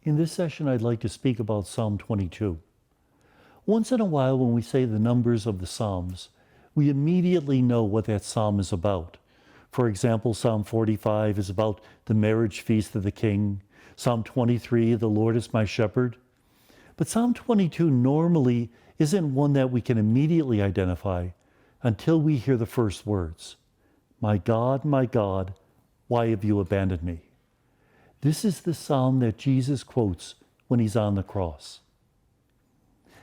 In this session, I'd like to speak about Psalm 22. Once in a while, when we say the numbers of the Psalms, we immediately know what that psalm is about. For example, Psalm 45 is about the marriage feast of the king. Psalm 23, the Lord is my shepherd. But Psalm 22 normally isn't one that we can immediately identify until we hear the first words. My God, why have you abandoned me? This is the psalm that Jesus quotes when he's on the cross.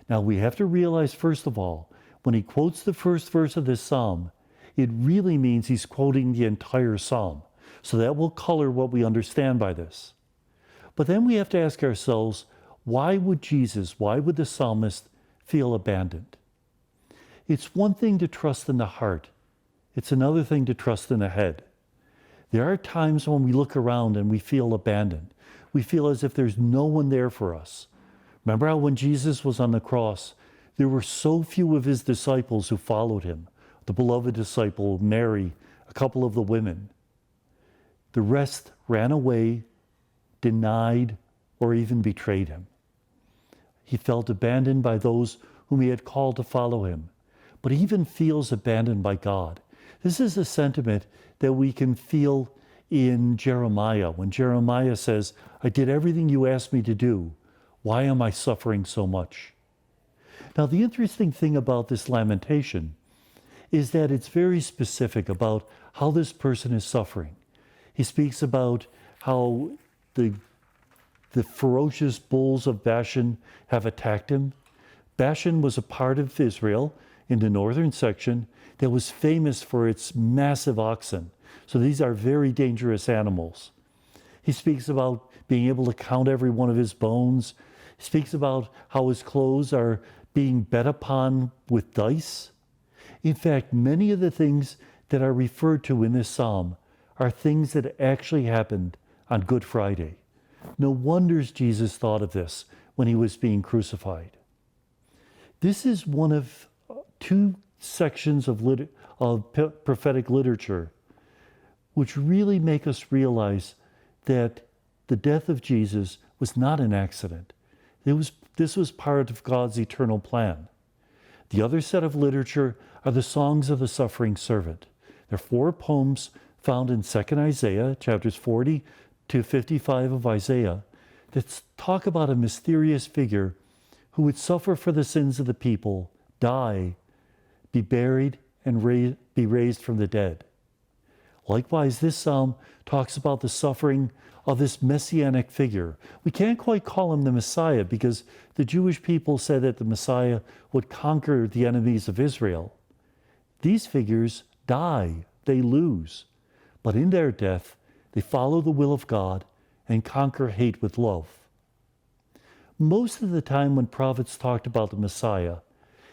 Now we have to realize, first of all, when he quotes the first verse of this psalm, it really means he's quoting the entire psalm. So that will color what we understand by this. But then we have to ask ourselves, why would the psalmist feel abandoned? It's one thing to trust in the heart. It's another thing to trust in the head. There are times when we look around and we feel abandoned. We feel as if there's no one there for us. Remember how when Jesus was on the cross, there were so few of his disciples who followed him. The beloved disciple, Mary, a couple of the women. The rest ran away, denied, or even betrayed him. He felt abandoned by those whom he had called to follow him, but he even feels abandoned by God. This is a sentiment that we can feel in Jeremiah, when Jeremiah says, I did everything you asked me to do. Why am I suffering so much? Now, the interesting thing about this lamentation is that it's very specific about how this person is suffering. He speaks about how the ferocious bulls of Bashan have attacked him. Bashan was a part of Israel in the northern section that was famous for its massive oxen. So these are very dangerous animals. He speaks about being able to count every one of his bones. He speaks about how his clothes are being bet upon with dice. In fact, many of the things that are referred to in this psalm are things that actually happened on Good Friday. No wonders Jesus thought of this when he was being crucified. This is one of two sections of prophetic literature which really make us realize that the death of Jesus was not an accident. This was part of God's eternal plan. The other set of literature are the songs of the suffering servant. They're 4 poems found in 2nd Isaiah, chapters 40 to 55 of Isaiah, that talk about a mysterious figure who would suffer for the sins of the people, die, be buried, and be raised from the dead. Likewise, this psalm talks about the suffering of this messianic figure. We can't quite call him the Messiah because the Jewish people said that the Messiah would conquer the enemies of Israel. These figures die, they lose, but in their death, they follow the will of God and conquer hate with love. Most of the time when prophets talked about the Messiah,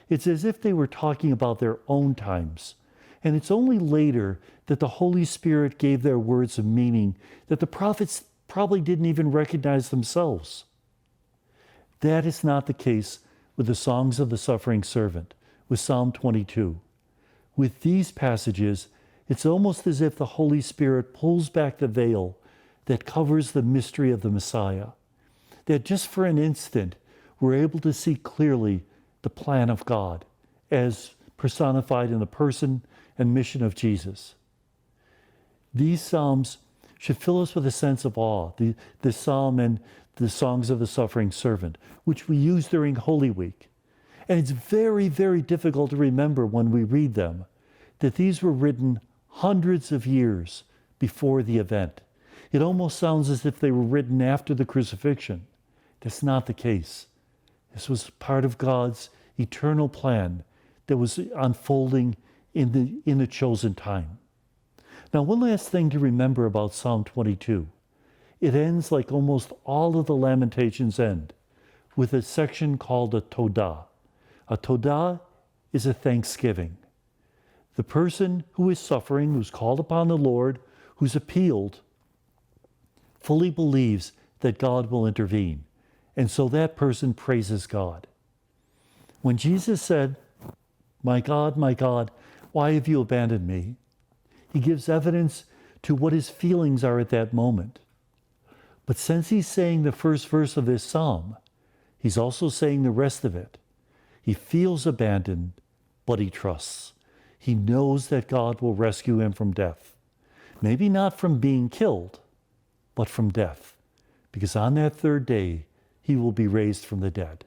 it's as if they were talking about their own times. And it's only later that the Holy Spirit gave their words a meaning that the prophets probably didn't even recognize themselves. That is not the case with the songs of the suffering servant, with Psalm 22. With these passages, it's almost as if the Holy Spirit pulls back the veil that covers the mystery of the Messiah, that just for an instant, we're able to see clearly the plan of God as personified in the person and mission of Jesus. These psalms should fill us with a sense of awe. The psalm and the songs of the suffering servant, which we use during Holy Week. And it's very, very difficult to remember when we read them that these were written hundreds of years before the event. It almost sounds as if they were written after the crucifixion. That's not the case. This was part of God's eternal plan that was unfolding in the chosen time. Now, one last thing to remember about Psalm 22. It ends like almost all of the Lamentations end, with a section called a Todah. A Todah is a thanksgiving. The person who is suffering, who's called upon the Lord, who's appealed, fully believes that God will intervene. And so that person praises God. When Jesus said, my God, why have you abandoned me? He gives evidence to what his feelings are at that moment. But since he's saying the first verse of this psalm, he's also saying the rest of it. He feels abandoned, but he trusts. He knows that God will rescue him from death. Maybe not from being killed, but from death. Because on that third day, he will be raised from the dead.